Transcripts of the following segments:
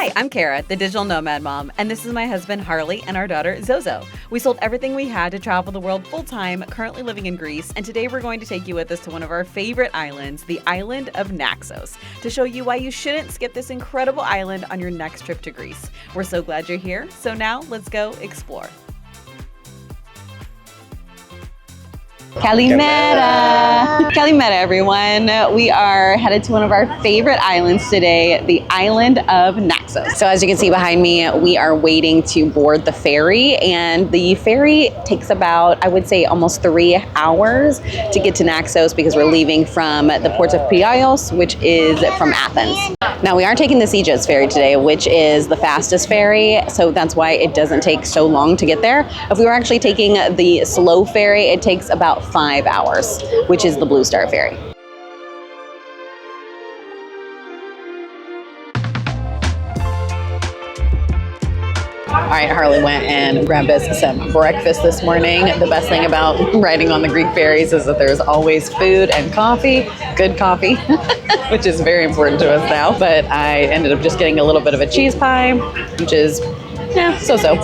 Hi, I'm Kara, the digital nomad mom, and this is my husband Harley and our daughter Zozo. We sold everything we had to travel the world full-time, currently living in Greece, and today we're going to take you with us to one of our favorite islands, the island of Naxos, to show you why you shouldn't skip this incredible island on your next trip to Greece. We're so glad you're here, so now let's go explore. Kalimera! Kalimera, everyone. We are headed to one of our favorite islands today, the island of Naxos. So as you can see behind me, we are waiting to board the ferry, and the ferry takes about, I would say, almost 3 hours to get to Naxos because we're leaving from the port of Piraeus, which is from Athens. Now, we are taking the Cyclades ferry today, which is the fastest ferry, so that's why it doesn't take so long to get there. If we were actually taking the slow ferry, it takes about 5 hours, which is the Blue Star ferry. All right, Harley went and grabbed us some breakfast this morning. The best thing about riding on the Greek ferries is that there's always food and coffee, good coffee, which is very important to us now. But I ended up just getting a little bit of a cheese pie, which is so-so,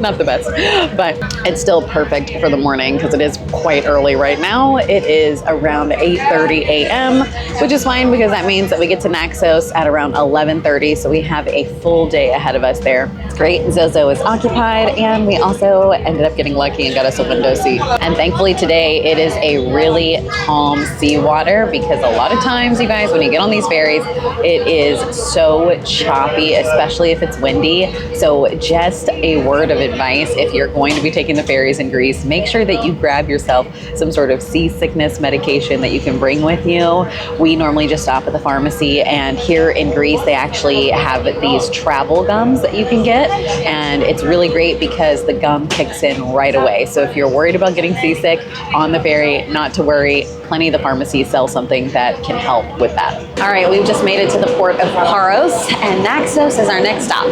not the best, but it's still perfect for the morning because it is quite early right now. It is around 8:30 a.m., which is fine because that means that we get to Naxos at around 11:30, so we have a full day ahead of us there. It's great. Zozo is occupied, and we also ended up getting lucky and got us a window seat. And thankfully today it is a really calm seawater because a lot of times, you guys, when you get on these ferries, it is so choppy, especially if it's windy. So just a word of advice, if you're going to be taking the ferries in Greece, make sure that you grab yourself some sort of seasickness medication that you can bring with you. We normally just stop at the pharmacy, and here in Greece they actually have these travel gums that you can get, and it's really great because the gum kicks in right away. So if you're worried about getting seasick on the ferry, not to worry, plenty of the pharmacies sell something that can help with that. All right, we've just made it to the port of Piraeus, and Naxos is our next stop.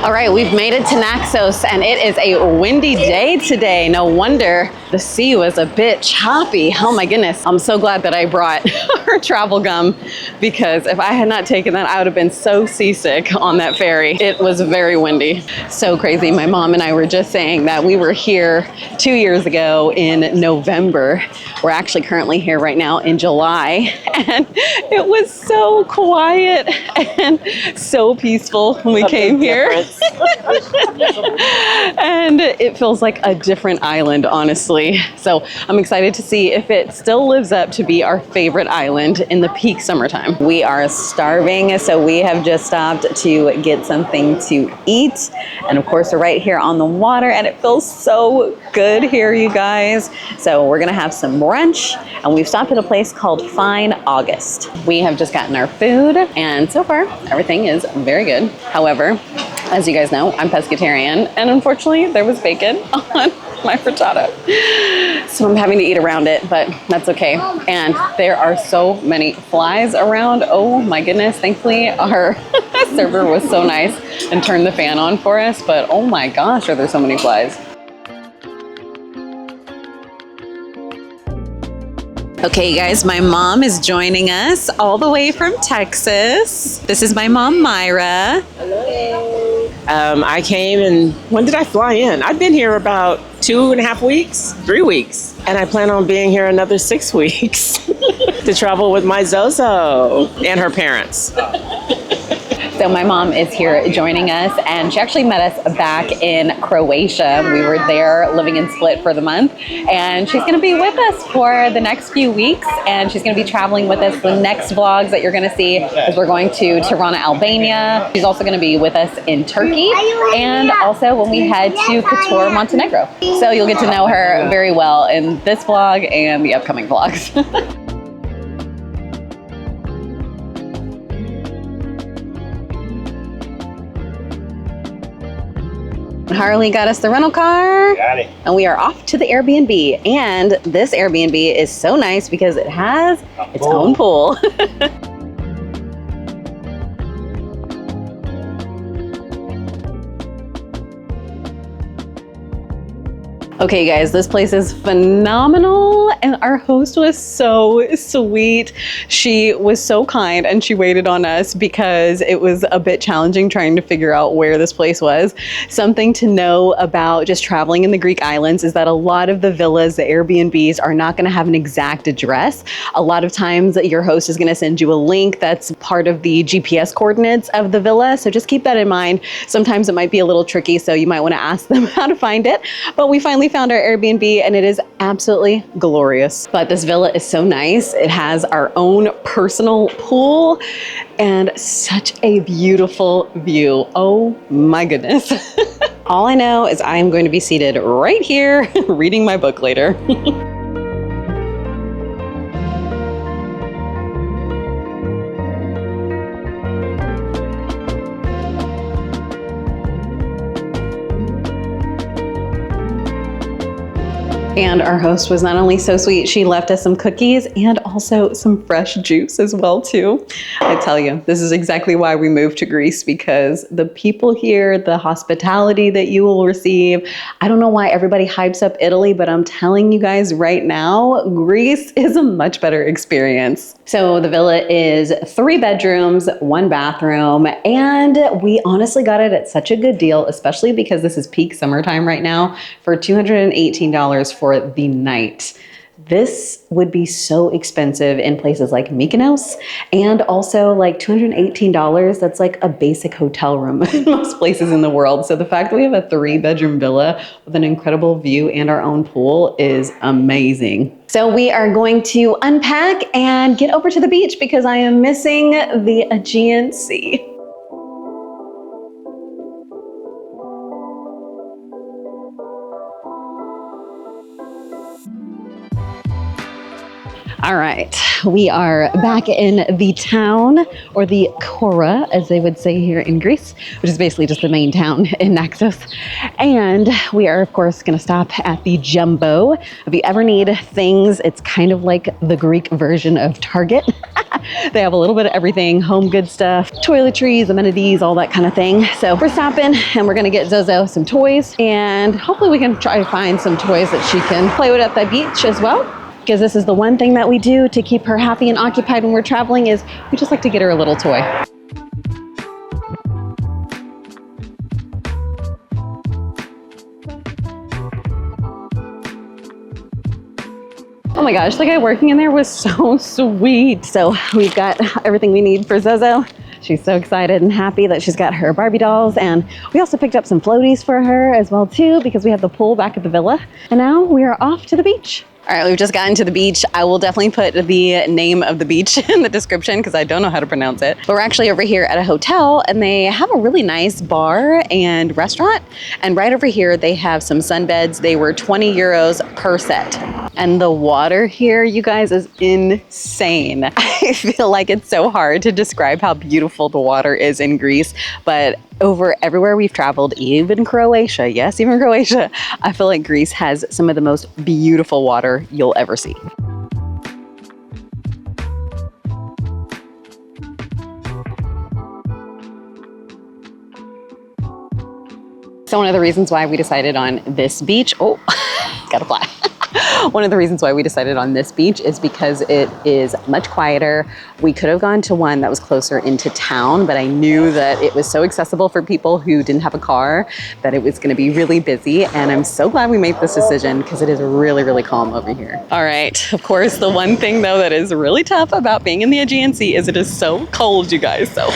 All right, we've made it to Naxos, and it is a windy day today. No wonder the sea was a bit choppy. Oh my goodness. I'm so glad that I brought our travel gum because if I had not taken that, I would have been so seasick on that ferry. It was very windy. So crazy. My mom and I were just saying that we were here 2 years ago in November. We're actually currently here right now in July, and it was so quiet and so peaceful when we came here. And it feels like a different island, honestly. So I'm excited to see if it still lives up to be our favorite island in the peak summertime. We are starving, so we have just stopped to get something to eat. And of course, we're right here on the water, and it feels so good here, you guys. So we're gonna have some brunch, and we've stopped at a place called Fine August. We have just gotten our food, and so far, everything is very good. However, as you guys know, I'm pescatarian, and unfortunately there was bacon on my frittata. So I'm having to eat around it, but that's okay. And there are so many flies around. Oh my goodness. Thankfully our server was so nice and turned the fan on for us, but oh my gosh, are there so many flies. Okay, guys, my mom is joining us all the way from Texas. This is my mom, Myra. Hello. I came, and when did I fly in? I've been here about 2.5 weeks, 3 weeks, and I plan on being here another 6 weeks to travel with my Zozo and her parents. So my mom is here joining us, and she actually met us back in Croatia. We were there living in Split for the month, and she's gonna be with us for the next few weeks, and she's gonna be traveling with us. The next vlogs that you're gonna see is we're going to Tirana, Albania. She's also gonna be with us in Turkey, and also when we head to Kotor, Montenegro. So you'll get to know her very well in this vlog and the upcoming vlogs. Harley got us the rental car. Got it. And we are off to the Airbnb. And this Airbnb is so nice because it has its own pool. Okay guys, this place is phenomenal and our host was so sweet. She was so kind and she waited on us because it was a bit challenging trying to figure out where this place was. Something to know about just traveling in the Greek islands is that a lot of the villas, the Airbnbs, are not going to have an exact address. A lot of times your host is going to send you a link that's part of the GPS coordinates of the villa, so just keep that in mind. Sometimes it might be a little tricky, so you might want to ask them how to find it. But we finally found our Airbnb and it is absolutely glorious. But this villa is so nice. It has our own personal pool and such a beautiful view. Oh my goodness. All I know is I am going to be seated right here reading my book later. And our host was not only so sweet, she left us some cookies and also some fresh juice as well too. I tell you, this is exactly why we moved to Greece, because the people here, the hospitality that you will receive. I don't know why everybody hypes up Italy, but I'm telling you guys right now, Greece is a much better experience. So the villa is 3 bedrooms, 1 bathroom, and we honestly got it at such a good deal, especially because this is peak summertime right now, for $218 for the night. This would be so expensive in places like Mykonos, and also like $218, that's like a basic hotel room in most places in the world. So the fact that we have a 3-bedroom villa with an incredible view and our own pool is amazing. So we are going to unpack and get over to the beach because I am missing the Aegean Sea. All right, we are back in the town, or the Chora, as they would say here in Greece, which is basically just the main town in Naxos. And we are, of course, going to stop at the Jumbo. If you ever need things, it's kind of like the Greek version of Target. They have a little bit of everything, home good stuff, toiletries, amenities, all that kind of thing. So we're stopping and we're going to get Zozo some toys, and hopefully we can try to find some toys that she can play with at the beach as well. Because this is the one thing that we do to keep her happy and occupied when we're traveling, is we just like to get her a little toy. Oh my gosh, the guy working in there was so sweet. So we've got everything we need for Zozo. She's so excited and happy that she's got her Barbie dolls, and we also picked up some floaties for her as well too, because we have the pool back at the villa. And now we are off to the beach. All right, we've just gotten to the beach. I will definitely put the name of the beach in the description because I don't know how to pronounce it. But we're actually over here at a hotel and they have a really nice bar and restaurant. And right over here, they have some sunbeds. They were 20 euros per set. And the water here, you guys, is insane. I feel like it's so hard to describe how beautiful the water is in Greece, but over everywhere we've traveled, even Croatia, yes, even Croatia, I feel like Greece has some of the most beautiful water you'll ever see. So one of the reasons why we decided on this beach, oh, gotta fly. One of the reasons why we decided on this beach is because it is much quieter. We could have gone to one that was closer into town, but I knew that it was so accessible for people who didn't have a car that it was going to be really busy. And I'm so glad we made this decision because it is really, really calm over here. All right. Of course, the one thing though that is really tough about being in the Aegean Sea is it is so cold, you guys. So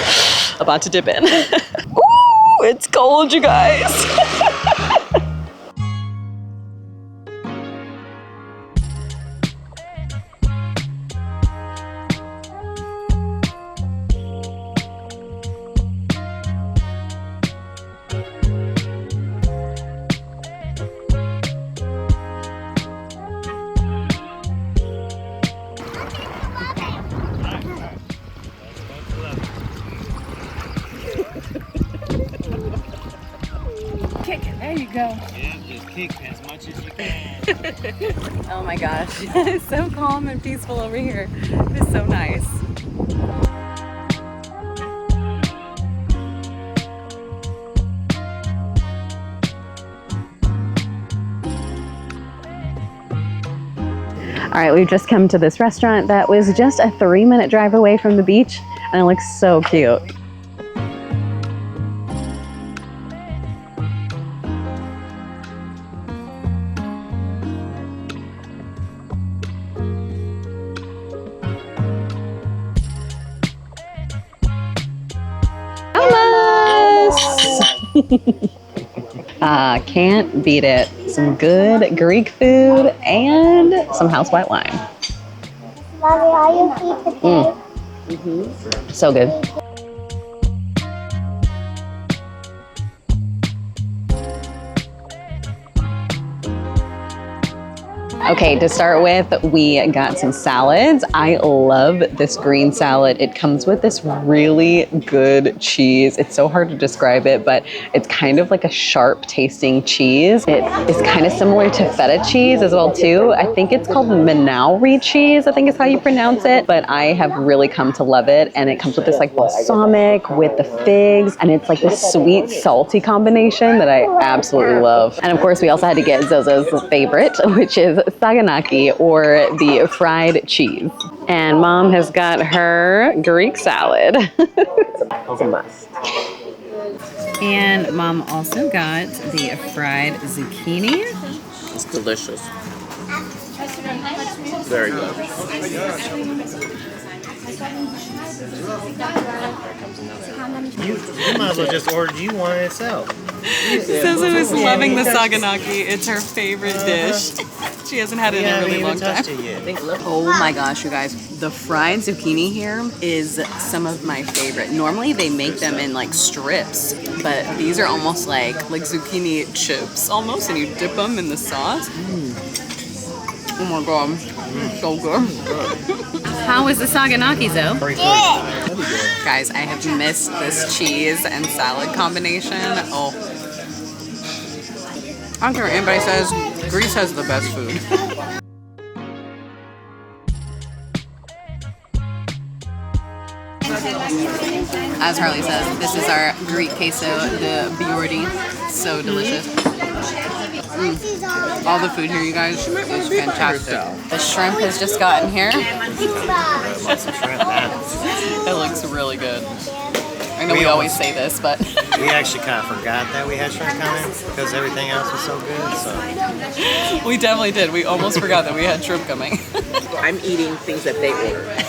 about to dip in. Ooh, it's cold, you guys. Kick it, there you go. Yeah, just kick as much as you can. Oh my gosh, it's so calm and peaceful over here. It's so nice. All right, we've just come to this restaurant that was just a 3-minute drive away from the beach, and it looks so cute. Can't beat it. Some good Greek food and some house white wine. So good. Okay, to start with, we got some salads. I love this green salad. It comes with this really good cheese. It's so hard to describe it, but it's kind of like a sharp tasting cheese. It is kind of similar to feta cheese as well too. I think it's called Manauri cheese, I think is how you pronounce it, but I have really come to love it. And it comes with this like balsamic with the figs, and it's like this sweet salty combination that I absolutely love. And of course, we also had to get Zozo's favorite, which is saganaki, or the fried cheese. And Mom has got her Greek salad. It's a must. And Mom also got the fried zucchini. It's delicious. Very good. You might as well just order you one itself. Zozo is loving the saganaki. It's her favorite dish. She hasn't had it in a really long time. Oh my gosh, you guys. The fried zucchini here is some of my favorite. Normally they make them in like strips, but these are almost like zucchini chips almost, and you dip them in the sauce. Oh my god, so good. How is the saganaki, Zo? Guys, I have missed this cheese and salad combination. Oh. I don't care what anybody says, Greece has the best food. As Harley says, this is our Greek queso, the biordi. So delicious. All the food here, you guys, is fantastic. The shrimp has just gotten here. It looks really good. I know we always say this, but we actually kind of forgot that we had shrimp coming because everything else was so good. So we definitely did. We almost forgot that we had shrimp coming. I'm eating things that they ordered.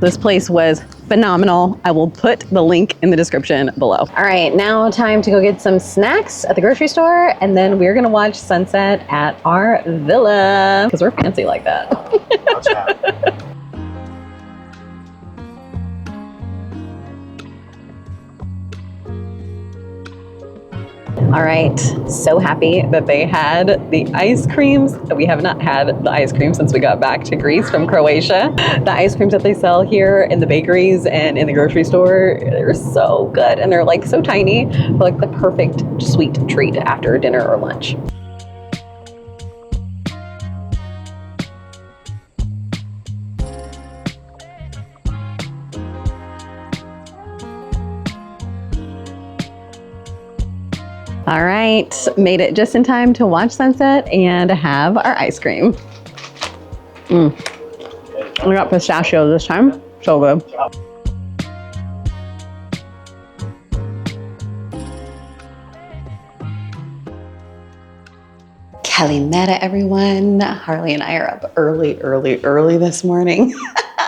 This place was phenomenal. I will put the link in the description below. All right, now time to go get some snacks at the grocery store, and then we're gonna watch sunset at our villa because we're fancy like that. All right, so happy that they had the ice creams. We have not had the ice cream since we got back to Greece from Croatia. The ice creams that they sell here in the bakeries and in the grocery store, they're so good, and they're like so tiny, but like the perfect sweet treat after dinner or lunch. All right, made it just in time to watch sunset and have our ice cream. We got pistachio this time, so good. Kalimera, everyone. Harley and I are up early this morning.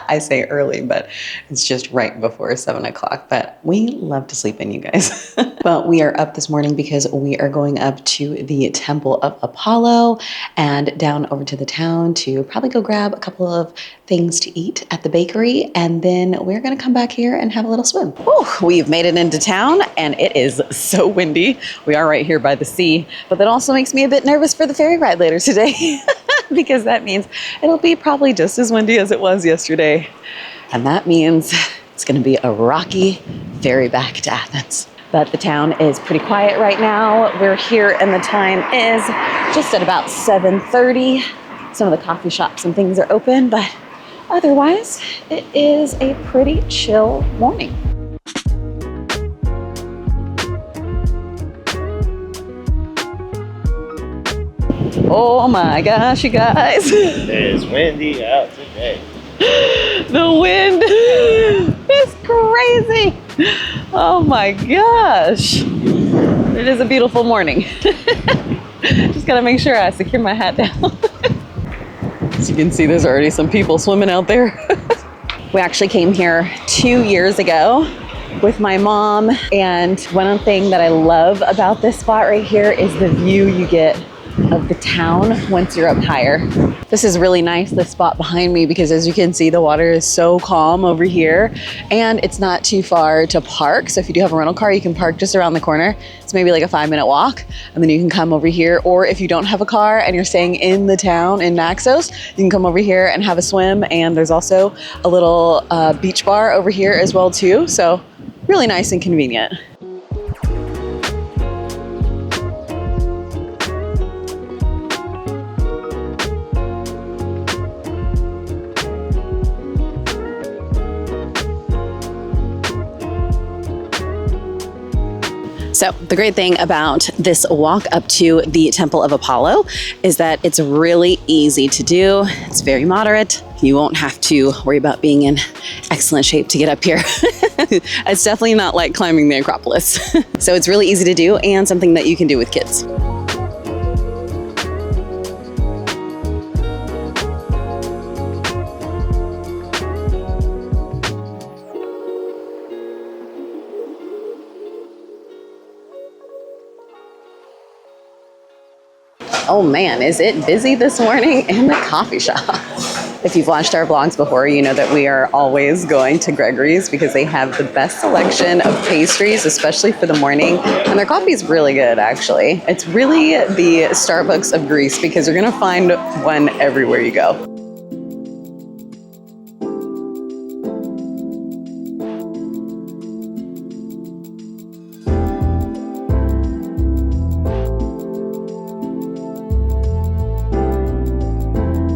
I say early, but it's just right before 7 o'clock, but we love to sleep in, you guys. But we are up this morning because we are going up to the Temple of Apollo and down over to the town to probably go grab a couple of things to eat at the bakery, and then we're gonna come back here and have a little swim. Oh, we've made it into town and it is so windy. We are right here by the sea, but that also makes me a bit nervous for the ferry ride later today. Because that means it'll be probably just as windy as it was yesterday. And that means it's gonna be a rocky ferry back to Athens. But the town is pretty quiet right now. We're here and the time is just at about 7:30. Some of the coffee shops and things are open, but otherwise it is a pretty chill morning. Oh my gosh, you guys. It's windy out today. The wind is crazy. Oh my gosh. It is a beautiful morning. Just gotta make sure I secure my hat down. As you can see, there's already some people swimming out there. We actually came here 2 years ago with my mom, and one thing that I love about this spot right here is the view you get of the town once you're up higher. This is really nice, this spot behind me, because as you can see, the water is so calm over here, and it's not too far to park. So if you do have a rental car, you can park just around the corner. It's maybe like a 5-minute walk, and then you can come over here. Or if you don't have a car and you're staying in the town in Naxos, you can come over here and have a swim. And there's also a little beach bar over here as well too. So really nice and convenient. So the great thing about this walk up to the Temple of Apollo is that it's really easy to do. It's very moderate. You won't have to worry about being in excellent shape to get up here. It's definitely not like climbing the Acropolis. So it's really easy to do and something that you can do with kids. Oh man, is it busy this morning in the coffee shop. If you've watched our vlogs before, you know that we are always going to Gregory's because they have the best selection of pastries, especially for the morning. And their coffee is really good, actually. It's really the Starbucks of Greece because you're gonna find one everywhere you go.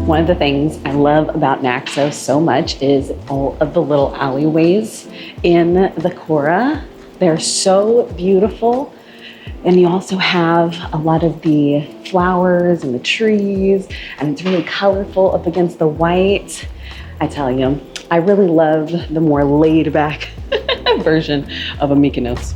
One of the things I love about Naxos so much is all of the little alleyways in the Chora. They're so beautiful. And you also have a lot of the flowers and the trees, and it's really colorful up against the white. I tell you, I really love the more laid back version of a Mykonos.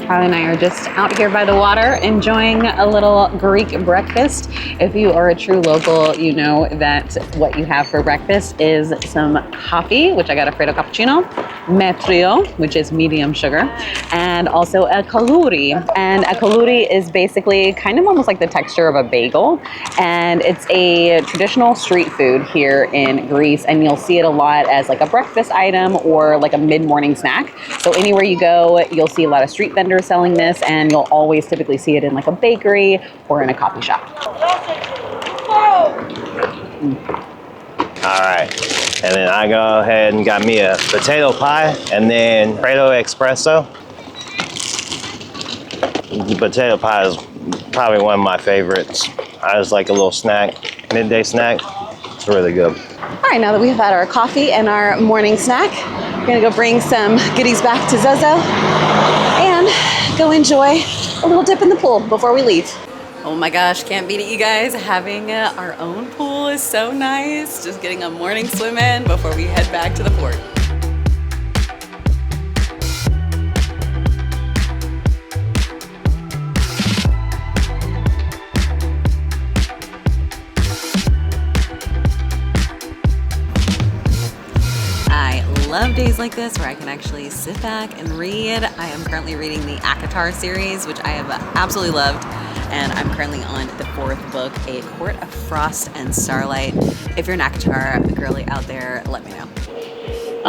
Kylie and I are just out here by the water enjoying a little Greek breakfast. If you are a true local, you know that what you have for breakfast is some coffee, which I got a Freddo cappuccino, metrio, which is medium sugar, and also a kalouri. And a kalouri is basically kind of almost like the texture of a bagel. And it's a traditional street food here in Greece. And you'll see it a lot as like a breakfast item or like a mid-morning snack. So anywhere you go, you'll see a lot of street vendors selling this, and you'll always typically see it in like a bakery or in a coffee shop. All right, and then I go ahead and got me a potato pie and then Freddo espresso. The potato pie is probably one of my favorites. I just like a little snack, midday snack. It's really good. All right, now that we've had our coffee and our morning snack, we're gonna go bring some goodies back to Zozo and go enjoy a little dip in the pool before we leave. Oh my gosh, can't beat it, you guys. Having our own pool is so nice. Just getting a morning swim in before we head back to the port. Love days like this where I can actually sit back and read. I am currently reading the ACOTAR series, which I have absolutely loved, and I'm currently on the 4th book, A Court of Frost and Starlight. If you're an ACOTAR girly out there, let me know.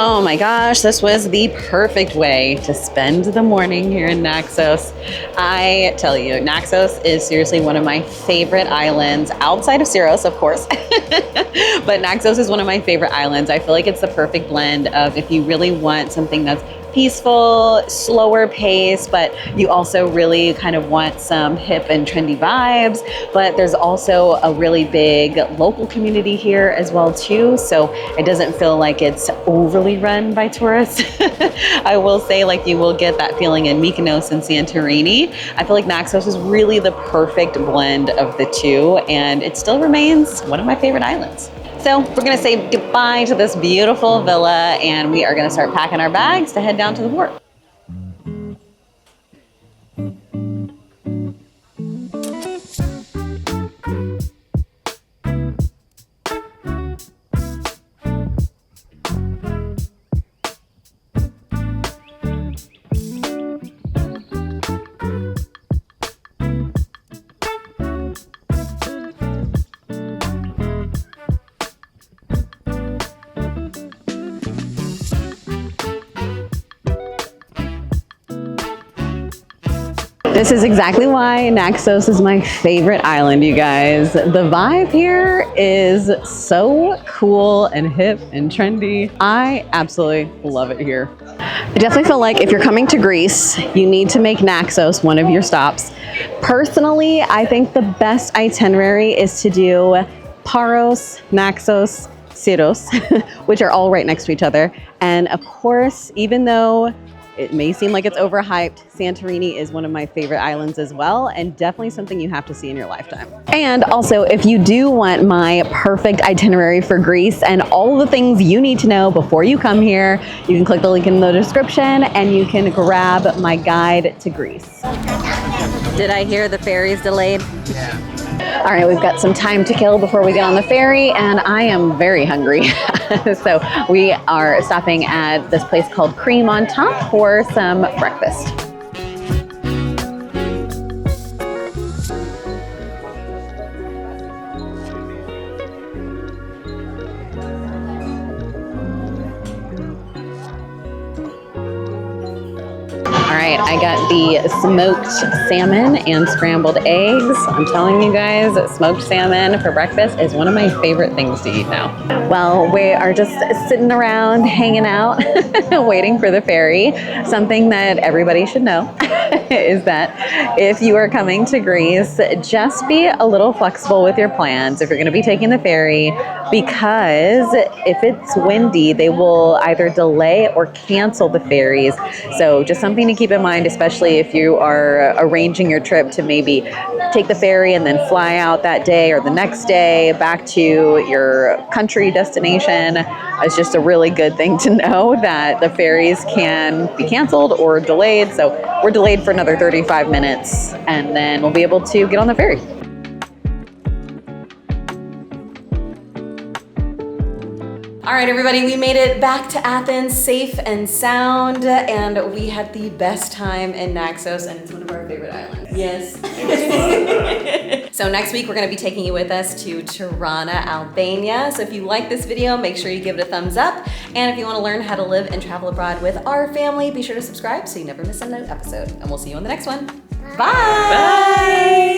Oh my gosh, this was the perfect way to spend the morning here in Naxos. I tell you, Naxos is seriously one of my favorite islands, outside of Syros, of course. But Naxos is one of my favorite islands. I feel like it's the perfect blend of if you really want something that's peaceful, slower pace, but you also really kind of want some hip and trendy vibes. But there's also a really big local community here as well too, so it doesn't feel like it's overly run by tourists. I will say, like, you will get that feeling in Mykonos and Santorini. I feel like Naxos is really the perfect blend of the two, and it still remains one of my favorite islands. So we're gonna say goodbye to this beautiful villa, and we are gonna start packing our bags to head down to the port. This is exactly why Naxos is my favorite island, you guys. The vibe here is so cool and hip and trendy. I absolutely love it here. I definitely feel like if you're coming to Greece, you need to make Naxos one of your stops. Personally, I think the best itinerary is to do Paros, Naxos, Syros, which are all right next to each other. And of course, even though it may seem like it's overhyped, Santorini is one of my favorite islands as well, and definitely something you have to see in your lifetime. And also, if you do want my perfect itinerary for Greece and all the things you need to know before you come here, you can click the link in the description and you can grab my guide to Greece. Did I hear the ferry's delayed? Yeah. All right, we've got some time to kill before we get on the ferry, and I am very hungry. So we are stopping at this place called Cream on Top for some breakfast. All right, I got the smoked salmon and scrambled eggs. I'm telling you guys, smoked salmon for breakfast is one of my favorite things to eat now. Well, we are just sitting around, hanging out, waiting for the ferry. Something that everybody should know is that if you are coming to Greece, just be a little flexible with your plans if you're going to be taking the ferry, because if it's windy, they will either delay or cancel the ferries. So just something to keep in mind, especially if you are arranging your trip to maybe take the ferry and then fly out that day or the next day back to your country destination. It's just a really good thing to know that the ferries can be canceled or delayed. So we're delayed for another 35 minutes and then we'll be able to get on the ferry. All right, everybody, we made it back to Athens safe and sound, and we had the best time in Naxos, and it's one of our favorite islands. Yes. So next week, we're gonna be taking you with us to Tirana, Albania. So if you like this video, make sure you give it a thumbs up. And if you wanna learn how to live and travel abroad with our family, be sure to subscribe so you never miss a new episode. And we'll see you on the next one. Bye. Bye.